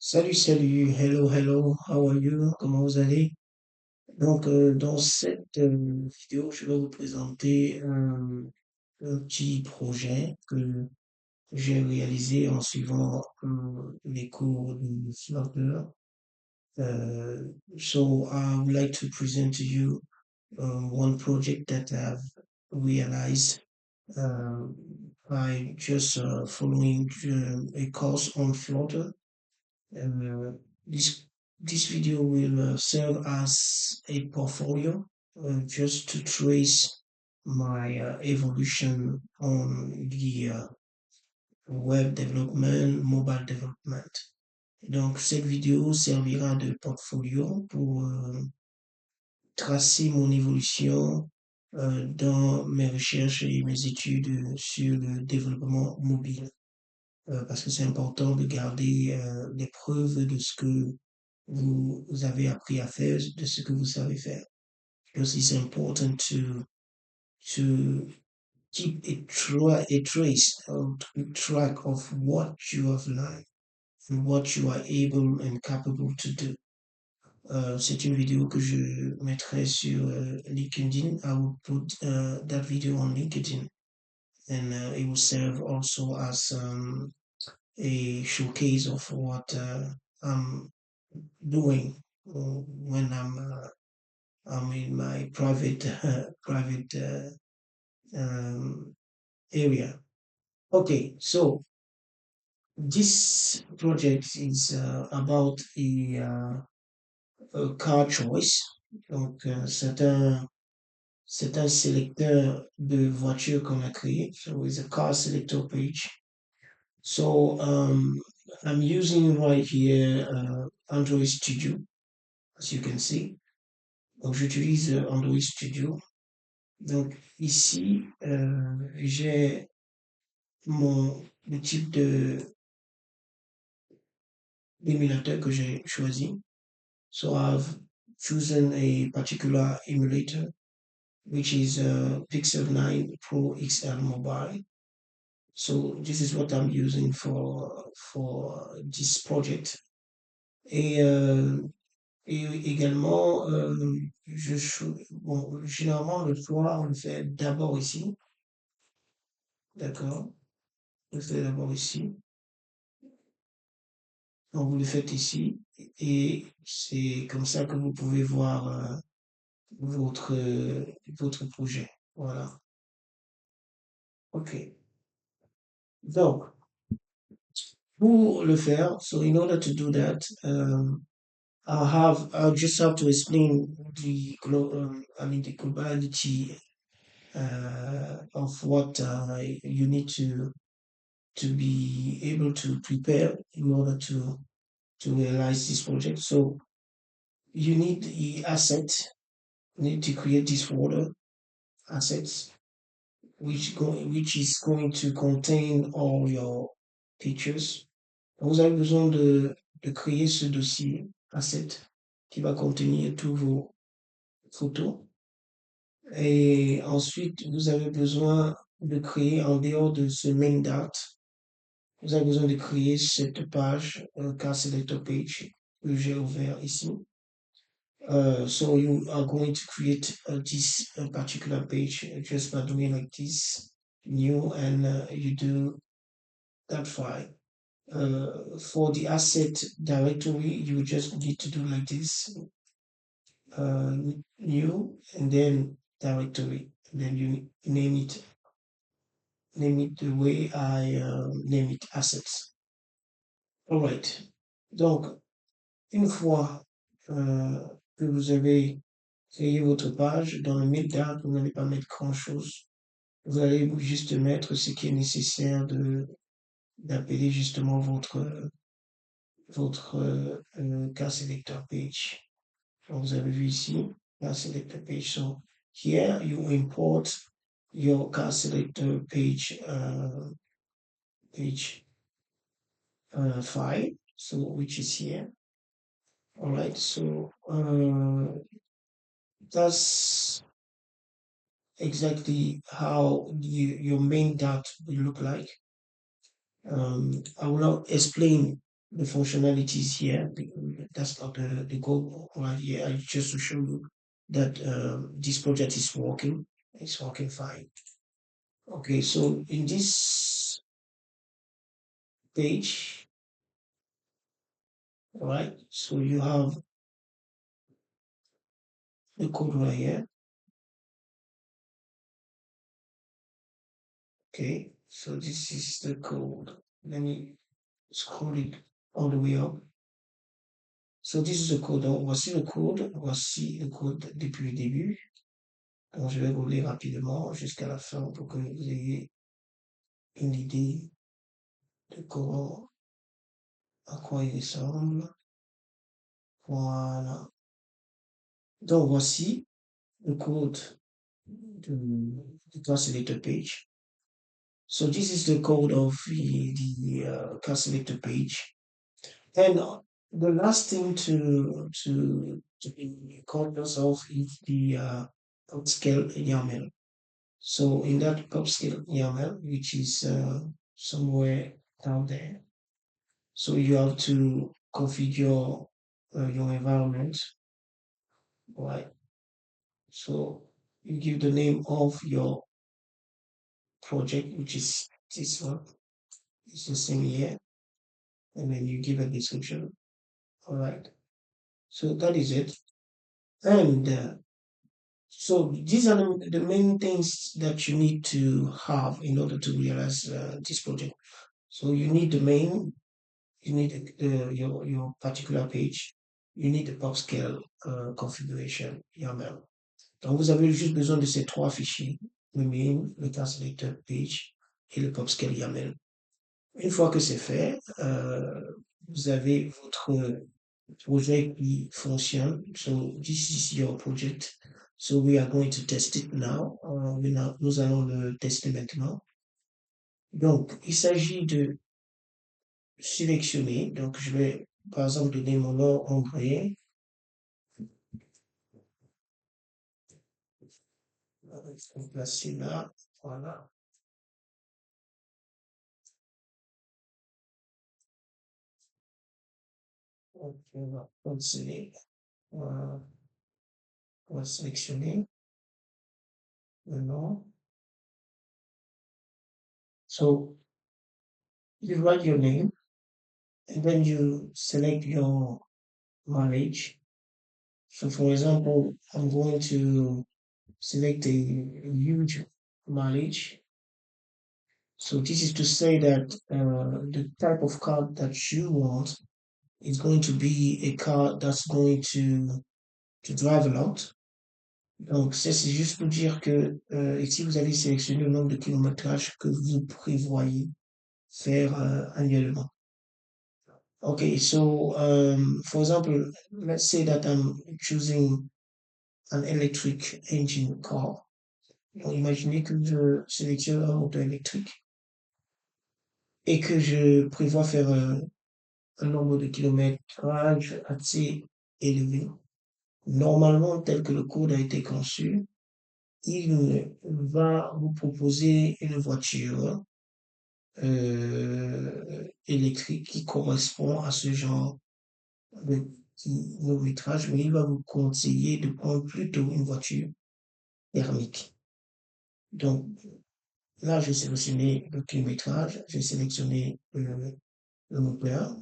Salut, salut, hello, hello, how are you? Comment vous allez? Dans cette vidéo, je vais vous présenter un petit projet que j'ai réalisé en suivant les cours de Flutter. So I would like to present to you one project that I've realized uh, by just following a course on Flutter. Uh, this this video will serve as a portfolio just to trace my evolution on the web development, mobile development. Donc, cette vidéo servira de portfolio pour tracer mon évolution dans mes recherches et mes études sur le développement mobile. Parce que c'est important de garder les preuves de ce que vous avez appris à faire, de ce que vous savez faire. Because it's important to keep a trace, to keep track of what you have learned and what you are able and capable to do. C'est une vidéo que je mettrai sur LinkedIn. I will put that video on LinkedIn, and it will serve also as a showcase of what I'm doing when I'm in my private um, area. Okay, so this project is about a car choice. Donc, c'est un sélecteur de voitures qu'on a créé. So it's a car selector page. So I'm using right here Android Studio, as you can see. Donc j'utilise Android Studio. Donc ici, j'ai le type d'émulateur que j'ai choisi. So I've chosen a particular emulator, which is Pixel 9 Pro XL Mobile. So this is what I'm using for this project. Et, et également, bon, généralement, le choix, on le fait d'abord ici. D'accord? On le fait d'abord ici. Donc, vous le faites ici. Et c'est comme ça que vous pouvez voir votre, votre projet. Voilà. OK. Donc, pour le faire, so in order to do that, I'll just have to explain the globality of what you need to be able to prepare in order to realize this project. So you need the asset, you need to create this folder, assets, which is going to contain all your pictures. Vous avez besoin de créer ce dossier asset qui va contenir tous vos photos. Et ensuite, vous avez besoin de créer en dehors de ce main date, vous avez besoin de créer cette page, car selector page que j'ai ouvert ici. So you are going to create this particular page just by doing like this, new, and you do that file. For the asset directory, you just need to do like this, new, and then directory, and then you name it the way I name it assets. Alright. Donc, une fois que vous avez créé votre page, dans le metadata, vous n'allez pas mettre grand-chose. Vous allez juste mettre ce qui est nécessaire d'appeler justement votre car selector page. Donc, vous avez vu ici, car selector page. So here you import your car selector page file, so which is here. All right, so that's exactly how your main dart will look like. I will now explain the functionalities here. That's not the goal right here. I just to show you that this project is working. It's working fine. Okay, so in this page, all right, so you have the code right here. Okay, so this is the code. Let me scroll it all the way up. So this is the code. Donc, voici le code. Voici le code depuis le début. Donc, je vais rouler rapidement jusqu'à la fin pour que vous ayez une idée de comment, à quoi il ressemble. Voilà. Donc, voici le code de Car Selector page. So this is the code of the Car Selector page. And the last thing to be conscious of is the upscale YAML. So in that upscale YAML, which is somewhere down there, so you have to configure your environment, right? So you give the name of your project, which is this one. It's the same here, and then you give a description. All right. So that is it. And so these are the main things that you need to have in order to realize this project. So you need the main, you need your particular page, you need the pub scale configuration YAML. Donc vous avez juste besoin de ces trois fichiers, le main, le translator page et le pub scale YAML. Une fois que c'est fait, vous avez votre project qui fonctionne. So this is your project. So we are going to test it now. Nous allons le tester maintenant. Donc, il s'agit de sélectionner. Donc, je vais, par exemple, donner mon nom André. Je vais placer là. Voilà. Donc, on va canceller. Voilà. On va sélectionner le nom. So, you write your name and then you select your mileage. So, for example, I'm going to select a huge mileage. So this is to say that the type of car that you want is going to be a car that's going to drive a lot. Donc ça c'est juste pour dire que ici vous allez sélectionner le nombre de kilométrages que vous prévoyez faire annuellement. Okay, so for example, let's say that I'm choosing an electric engine car. Donc, imaginez que je sélectionne un moteur électrique et que je prévois faire un nombre de kilométrages assez élevé. Normalement, tel que le code a été conçu, il va vous proposer une voiture électrique qui correspond à ce genre de kilométrage, mais il va vous conseiller de prendre plutôt une voiture thermique. Donc, là, j'ai sélectionné le kilométrage, j'ai sélectionné le moteur.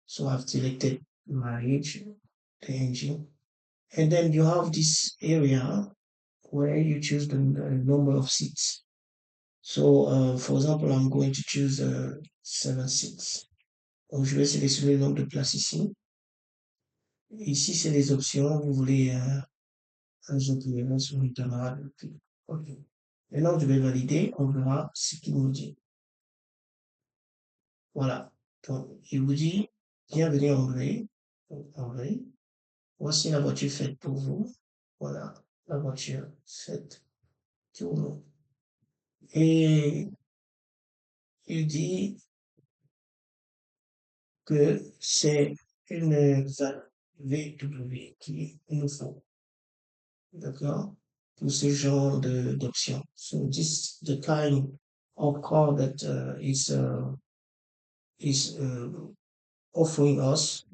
So I've selected mileage, the engine. And then you have this area where you choose the number of seats. So, for example, I'm going to choose 7 seats. Donc, je vais sélectionner le nombre de places ici. Ici, c'est les options. Vous voulez un GPS ou une caméra. OK. Maintenant, je vais valider. On verra ce qu'il nous dit. Voilà. Donc, il vous dit, bienvenue André. Donc, André, voici la voiture faite pour vous. Voilà, la voiture faite pour nous. Et il dit que c'est une VW qui nous faut. D'accord? Pour ce genre d'options. So this the kind of car that is offering us,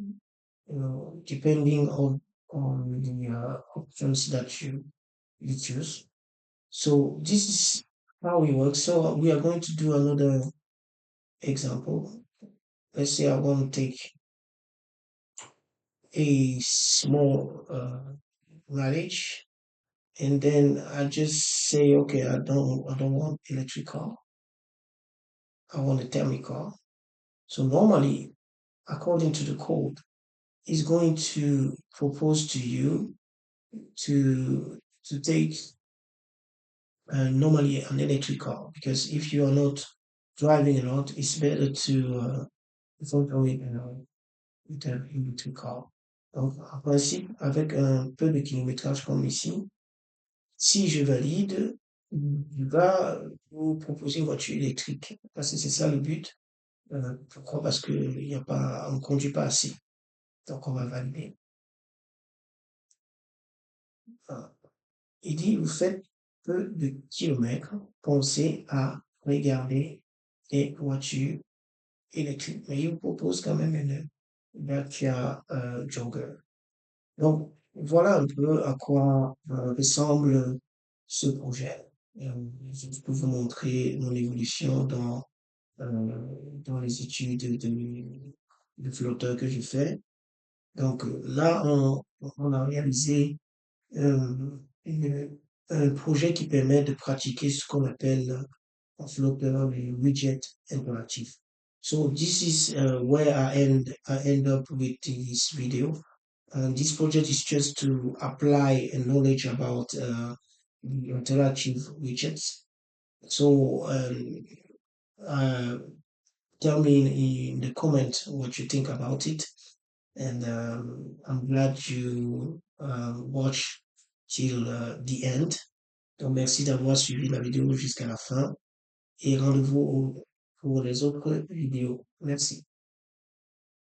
depending on the options that you choose. So this is how it works. So we are going to do another example. Let's say I want to take a small marriage, and then I just say, okay, I don't want electric car. I want a thermic car. So normally, according to the code, it's going to propose to you to take normally an electric car, because if you are not driving a lot, it's better to go with un électric car. Donc, en principe, avec un peu de kilométrage comme ici, si je valide, il va vous proposer une voiture électrique. Parce que c'est ça le but. Pourquoi? Parce que il y a pas, on ne conduit pas assez. Donc, on va valider. Voilà. Il dit, vous faites peu de kilomètres, pensez à regarder les voitures électriques. Mais il vous propose quand même une Dacia Jogger. Donc, voilà un peu à quoi ressemble ce projet. Je peux vous montrer mon évolution dans les études de flotteur que je fais. Donc là, on a réalisé euh, une- un projet qui permet de pratiquer ce qu'on appelle en flotteur les widgets interactifs. So this is where I end up with this video. This project is just to apply a knowledge about the interactive widgets. So uh, tell me in the comment what you think about it. And I'm glad you watched till the end. Donc merci d'avoir suivi la vidéo jusqu'à la fin et rendez-vous pour les autres vidéos. Merci.